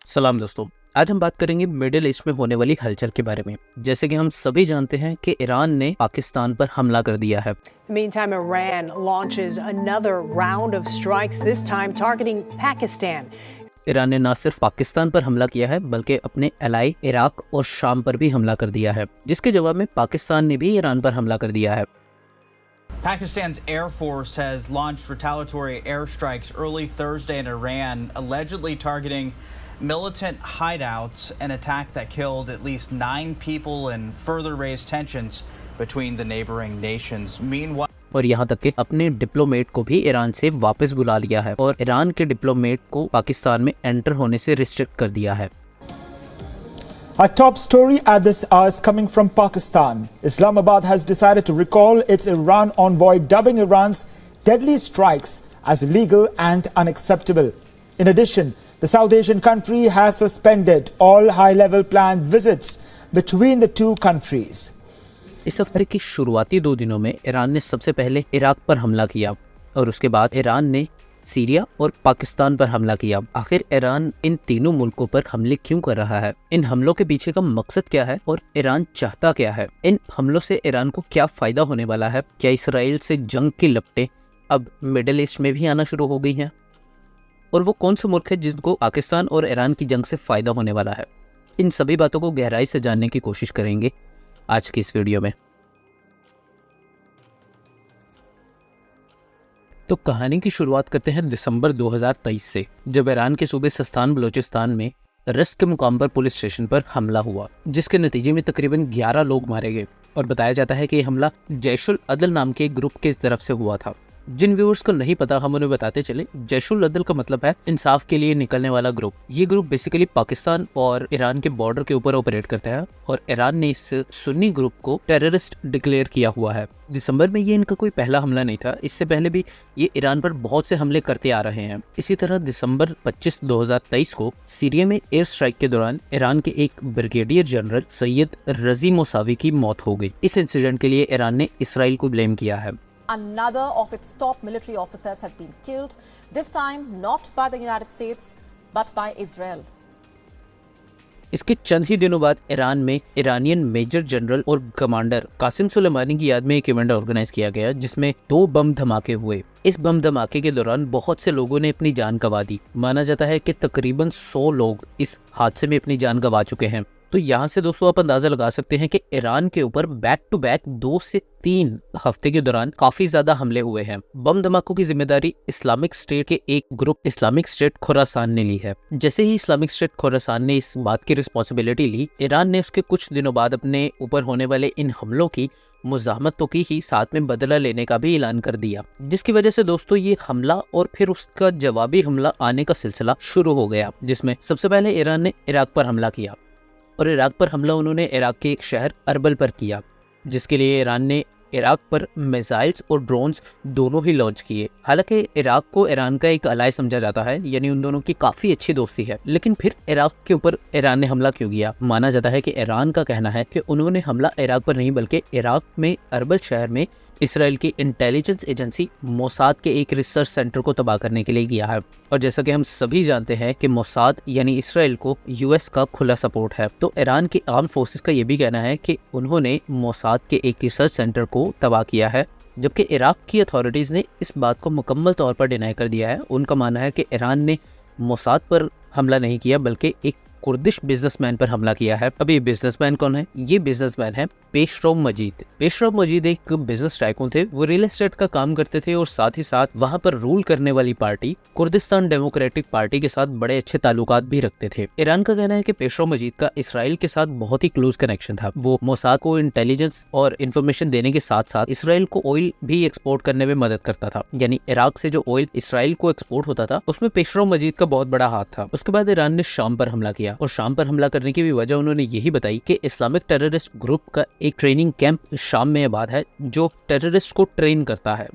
सलाम दोस्तों, आज हम बात करेंगे मिडिल ईस्ट में होने वाली हलचल के बारे में। जैसे कि हम सभी जानते हैं कि ईरान ने पाकिस्तान पर हमला कर दिया है। Meantime, Iran launches another round of strikes, this time targeting Pakistan. Iran ने न सिर्फ पाकिस्तान पर हमला किया है बल्कि अपने एलाई इराक और शाम पर भी हमला कर दिया है, जिसके जवाब में पाकिस्तान ने भी ईरान पर हमला कर दिया है। Pakistan's Air Force has launched retaliatory airstrikes early Thursday in Iran, allegedly targeting militant hideouts, an attack that killed at least 9 people and further raised tensions between the neighboring nations. Meanwhile, और यहाँ तक कि अपने diplomat को भी Iran से वापस बुला लिया है और ईरान के डिप्लोमेट को पाकिस्तान में एंटर होने से रिस्ट्रिक्ट कर दिया है। A top story at this hour is coming from Pakistan. Islamabad has decided to recall its Iran envoy, dubbing Iran's deadly strikes as illegal and unacceptable. In addition, the South Asian country has suspended all high-level planned visits between the two countries. इस हफ्ते की शुरुआती 2 दिनों में Iran ने सबसे पहले Iraq पर हमला किया और उसके बाद ईरान ने सीरिया और पाकिस्तान पर हमला किया। आखिर ईरान इन तीनों मुल्कों पर हमले क्यों कर रहा है? इन हमलों के पीछे का मकसद क्या है और ईरान चाहता क्या है? इन हमलों से ईरान को क्या फायदा होने वाला है? क्या इसराइल से जंग की लपटें अब मिडिल ईस्ट में भी आना शुरू हो गई हैं? और वो कौन से मुल्क है जिनको पाकिस्तान और ईरान की जंग से फायदा होने वाला है? इन सभी बातों को गहराई से जानने की कोशिश करेंगे आज की इस वीडियो में। तो कहानी की शुरुआत करते हैं दिसंबर 2023 से, जब ईरान के सूबे सिस्तान बलोचिस्तान में रस्क के मुकाम पर पुलिस स्टेशन पर हमला हुआ, जिसके नतीजे में तकरीबन 11 लोग मारे गए। और बताया जाता है कि यह हमला जैशुल अदल नाम के एक ग्रुप की तरफ से हुआ था। जिन व्यूअर्स को नहीं पता, हम उन्हें बताते चले। जैशुल अदल का मतलब है इंसाफ के लिए निकलने वाला ग्रुप। ये ग्रुप बेसिकली पाकिस्तान और ईरान के बॉर्डर के ऊपर ऑपरेट करता है और ईरान ने इस सुन्नी ग्रुप को टेररिस्ट डिक्लेयर किया हुआ है। दिसंबर में ये इनका कोई पहला हमला नहीं था, इससे पहले भी ये ईरान पर बहुत से हमले करते आ रहे हैं। इसी तरह दिसंबर 25, 2023 को सीरिया में एयर स्ट्राइक के दौरान ईरान के एक ब्रिगेडियर जनरल सैयद रजी मोसावी की मौत हो गई। इस इंसिडेंट के लिए ईरान ने इसराइल को ब्लेम किया है। Another of its top military officers has been killed, this time not by the United States but by Israel. इसके चंद ही दिनों बाद ईरान में ईरानियन मेजर जनरल और कमांडर कासिम सुलेमानी की याद में एक इवेंट ऑर्गेनाइज किया गया, जिसमें 2 बम धमाके हुए। इस बम धमाके के दौरान बहुत से लोगों ने अपनी जान गंवा दी। माना जाता है कि तकरीबन 100 लोग इस हादसे में अपनी जान गंवा चुके हैं। तो यहाँ से दोस्तों आप अंदाजा लगा सकते हैं कि ईरान के ऊपर बैक टू बैक 2 से 3 हफ्ते के दौरान काफी ज्यादा हमले हुए हैं। बम धमाकों की जिम्मेदारी इस्लामिक स्टेट के एक ग्रुप इस्लामिक स्टेट खुरासान ने ली है। जैसे ही इस्लामिक स्टेट खुरासान ने इस बात की रिस्पॉन्सिबिलिटी ली, ईरान ने उसके कुछ दिनों बाद अपने ऊपर होने वाले इन हमलों की मुज़ाहमत तो की ही, साथ में बदला लेने का भी ऐलान कर दिया, जिसकी वजह से दोस्तों ये हमला और फिर उसका जवाबी हमला आने का सिलसिला शुरू हो गया, जिसमें सबसे पहले ईरान ने इराक पर हमला किया और इराक पर हमला उन्होंने इराक के एक शहर अरबल पर किया, जिसके लिए ईरान ने इराक पर मिसाइल्स और ड्रोन्स दोनों ही लॉन्च किए। हालांकि इराक को ईरान का एक अलाय समझा जाता है, यानी उन दोनों की काफ़ी अच्छी दोस्ती है, लेकिन फिर इराक के ऊपर ईरान ने हमला क्यों किया? माना जाता है कि ईरान का कहना है कि उन्होंने हमला इराक पर नहीं बल्कि इराक में अरबल शहर में इसराइल की इंटेलिजेंस एजेंसी मोसाद के एक रिसर्च सेंटर को तबाह करने के लिए किया है। और जैसा कि हम सभी जानते हैं कि मोसाद यानी इसराइल को यूएस का खुला सपोर्ट है, तो ईरान की आर्म फोर्सेस का ये भी कहना है कि उन्होंने मोसाद के एक रिसर्च सेंटर को तबाह किया है, जबकि इराक की अथॉरिटीज़ ने इस बात को मुकम्मल तौर पर डिनाई कर दिया है। उनका मानना है कि ईरान ने मोसाद पर हमला नहीं किया बल्कि एक कुर्दिश बिजनेसमैन पर हमला किया है। अभी बिजनेसमैन कौन है? ये बिजनेसमैन है पेशरो मजीद। पेशरो मजीद एक बिजनेस टाइकून थे। वो रियल एस्टेट का काम करते थे और साथ ही साथ वहां पर रूल करने वाली पार्टी कुर्दिस्तान डेमोक्रेटिक पार्टी के साथ बड़े अच्छे ताल्लुकात भी रखते थे। ईरान का कहना है कि पेशरो मजीद का इसराइल के साथ बहुत ही क्लोज कनेक्शन था। वो मोसाद को इंटेलिजेंस और इन्फॉर्मेशन देने के साथ साथ इसराइल को ऑयल भी एक्सपोर्ट करने में मदद करता था, यानी इराक से जो ऑयल इसराइल को एक्सपोर्ट होता था उसमें पेशरो मजीद का बहुत बड़ा हाथ था। उसके बाद ईरान ने शाम पर हमला किया और शाम पर हमला करने की भी वजह उन्होंने यही बताई कि इस्लामिक टेररिस्ट ग्रुप का एक ट्रेनिंग कैंप शाम में आबाद है जो टेररिस्ट को ट्रेन करता है।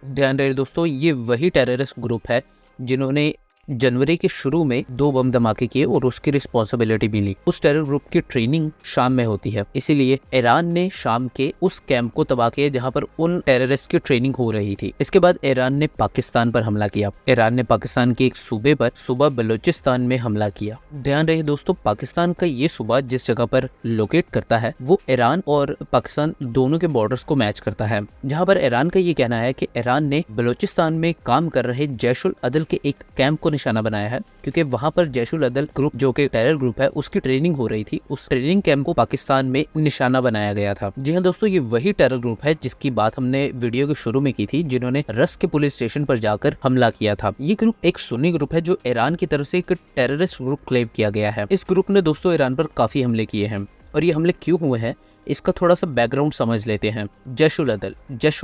ध्यान रहे दोस्तों, ये वही टेररिस्ट ग्रुप है जिन्होंने जनवरी के शुरू में 2 बम धमाके किए और उसकी रिस्पॉन्सिबिलिटी भी ली। उस टेरर ग्रुप की ट्रेनिंग शाम में होती है, इसीलिए ईरान ने शाम के उस कैंप को तबाह किया जहां पर उन टेररिस्ट की ट्रेनिंग हो रही थी। इसके बाद ईरान ने पाकिस्तान पर हमला किया। ईरान ने पाकिस्तान के एक सूबे पर सूबा बलूचिस्तान में हमला किया। ध्यान रहे दोस्तों, पाकिस्तान का ये सूबा जिस जगह पर लोकेट करता है वो ईरान और पाकिस्तान दोनों के बॉर्डर्स को मैच करता है। जहां पर ईरान का ये कहना है कि ईरान ने बलूचिस्तान में काम कर रहे जैशुल अदल के एक कैंप को निशाना बनाया है, क्योंकि वहां पर जैशुल अदल ग्रुप जो कि टेरर ग्रुप है उसकी ट्रेनिंग हो रही थी। उस ट्रेनिंग कैंप को पाकिस्तान में निशाना बनाया गया था। जी हाँ दोस्तों, ये वही टेरर ग्रुप है जिसकी बात हमने वीडियो के शुरू में की थी, जिन्होंने रस के पुलिस स्टेशन पर जाकर हमला किया था। ये ग्रुप एक सुन्नी ग्रुप है जो ईरान की तरफ से एक टेररिस्ट ग्रुप क्लेम किया गया है। इस ग्रुप ने दोस्तों ईरान पर काफी हमले किए हैं, और ये हमले क्यों हुए हैं इसका थोड़ा सा बैकग्राउंड समझ लेते हैं। जैशुल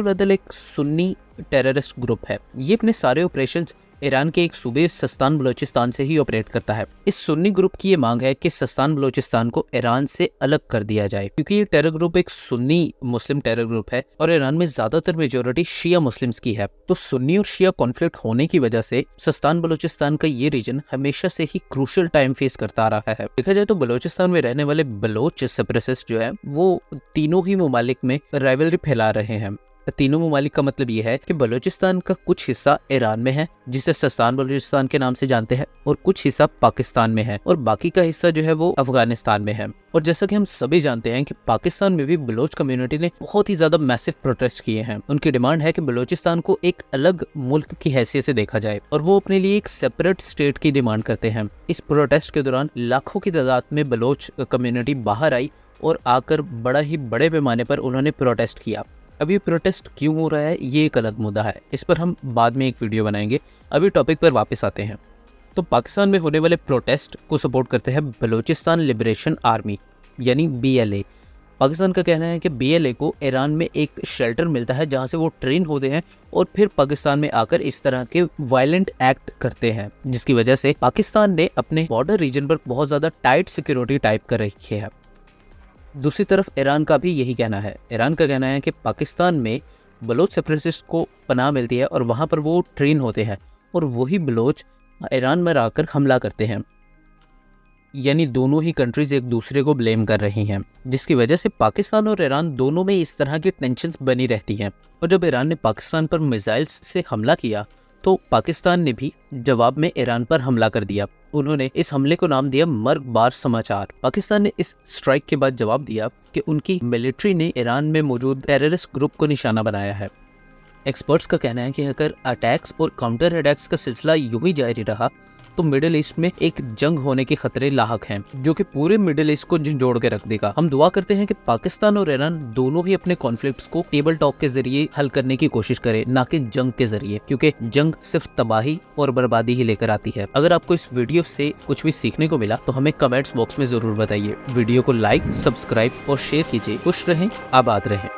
अदल एक सुन्नी टेररिस्ट ग्रुप है। ये अपने सारे ऑपरेशंस ईरान के एक सूबे सस्तान बलूचिस्तान से ही ऑपरेट करता है। इस सुन्नी ग्रुप की ये मांग है कि सस्तान बलूचिस्तान को ईरान से अलग कर दिया जाए, क्योंकि ये टेरर ग्रुप एक सुन्नी मुस्लिम टेरर ग्रुप है और ईरान में ज्यादातर मेजोरिटी शिया मुस्लिम्स की है। तो सुन्नी और शिया कॉन्फ्लिक्ट होने की वजह से सस्तान बलूचिस्तान का ये रीजन हमेशा से ही क्रूशियल टाइम फेस करता आ रहा है। देखा जाए तो बलूचिस्तान में रहने वाले बलोच सेपरेटिस्ट जो है वो तीनों ही ममालिक में राइवलरी फैला रहे हैं। तीनों ममालिक का मतलब ये है कि बलूचिस्तान का कुछ हिस्सा ईरान में है जिसे सस्तान बलूचिस्तान के नाम से जानते हैं, और कुछ हिस्सा पाकिस्तान में है, और बाकी का हिस्सा जो है वो अफगानिस्तान में है। और जैसा कि हम सभी जानते हैं कि पाकिस्तान में भी बलोच कम्युनिटी ने बहुत ही ज्यादा मैसिव प्रोटेस्ट किए हैं। उनकी डिमांड है कि बलूचिस्तान को एक अलग मुल्क की हैसियत से देखा जाए, और वो अपने लिए एक सेपरेट स्टेट की डिमांड करते हैं। इस प्रोटेस्ट के दौरान लाखों की तादाद में बलोच कम्युनिटी बाहर आई और आकर बड़े पैमाने पर उन्होंने प्रोटेस्ट किया। अभी प्रोटेस्ट क्यों हो रहा है ये एक अलग मुद्दा है, इस पर हम बाद में एक वीडियो बनाएंगे। अभी टॉपिक पर वापस आते हैं। तो पाकिस्तान में होने वाले प्रोटेस्ट को सपोर्ट करते हैं बलूचिस्तान लिबरेशन आर्मी यानी BLA। पाकिस्तान का कहना है कि BLA को ईरान में एक शेल्टर मिलता है जहां से वो ट्रेन होते हैं और फिर पाकिस्तान में आकर इस तरह के वायलेंट एक्ट करते हैं, जिसकी वजह से पाकिस्तान ने अपने बॉर्डर रीजन पर बहुत ज्यादा टाइट सिक्योरिटी टाइप कर रखी है। दूसरी तरफ ईरान का भी यही कहना है। ईरान का कहना है कि पाकिस्तान में बलोच सेपरेटिस्ट को पनाह मिलती है और वहां पर वो ट्रेन होते हैं, और वही बलोच ईरान में आकर हमला करते हैं। यानी दोनों ही कंट्रीज एक दूसरे को ब्लेम कर रही हैं, जिसकी वजह से पाकिस्तान और ईरान दोनों में इस तरह की टेंशन्स बनी रहती हैं। और जब ईरान ने पाकिस्तान पर मिसाइल्स से हमला किया तो पाकिस्तान ने भी जवाब में ईरान पर हमला कर दिया। उन्होंने इस हमले को नाम दिया मर्गबार समाचार। पाकिस्तान ने इस स्ट्राइक के बाद जवाब दिया कि उनकी मिलिट्री ने ईरान में मौजूद टेररिस्ट ग्रुप को निशाना बनाया है। एक्सपर्ट्स का कहना है कि अगर अटैक्स और काउंटर अटैक्स का सिलसिला यूं ही जारी रहा तो मिडिल ईस्ट में एक जंग होने के खतरे लाहक हैं, जो कि पूरे मिडिल ईस्ट को झंझोड़ के रख देगा। हम दुआ करते हैं कि पाकिस्तान और ईरान दोनों ही अपने कॉन्फ्लिक्ट्स को टेबल टॉक के जरिए हल करने की कोशिश करें, ना कि जंग के जरिए, क्योंकि जंग सिर्फ तबाही और बर्बादी ही लेकर आती है। अगर आपको इस वीडियो से कुछ भी सीखने को मिला तो हमें कमेंट्स बॉक्स में जरूर बताइए। वीडियो को लाइक, सब्सक्राइब और शेयर कीजिए। खुश रहें, आबाद रहें।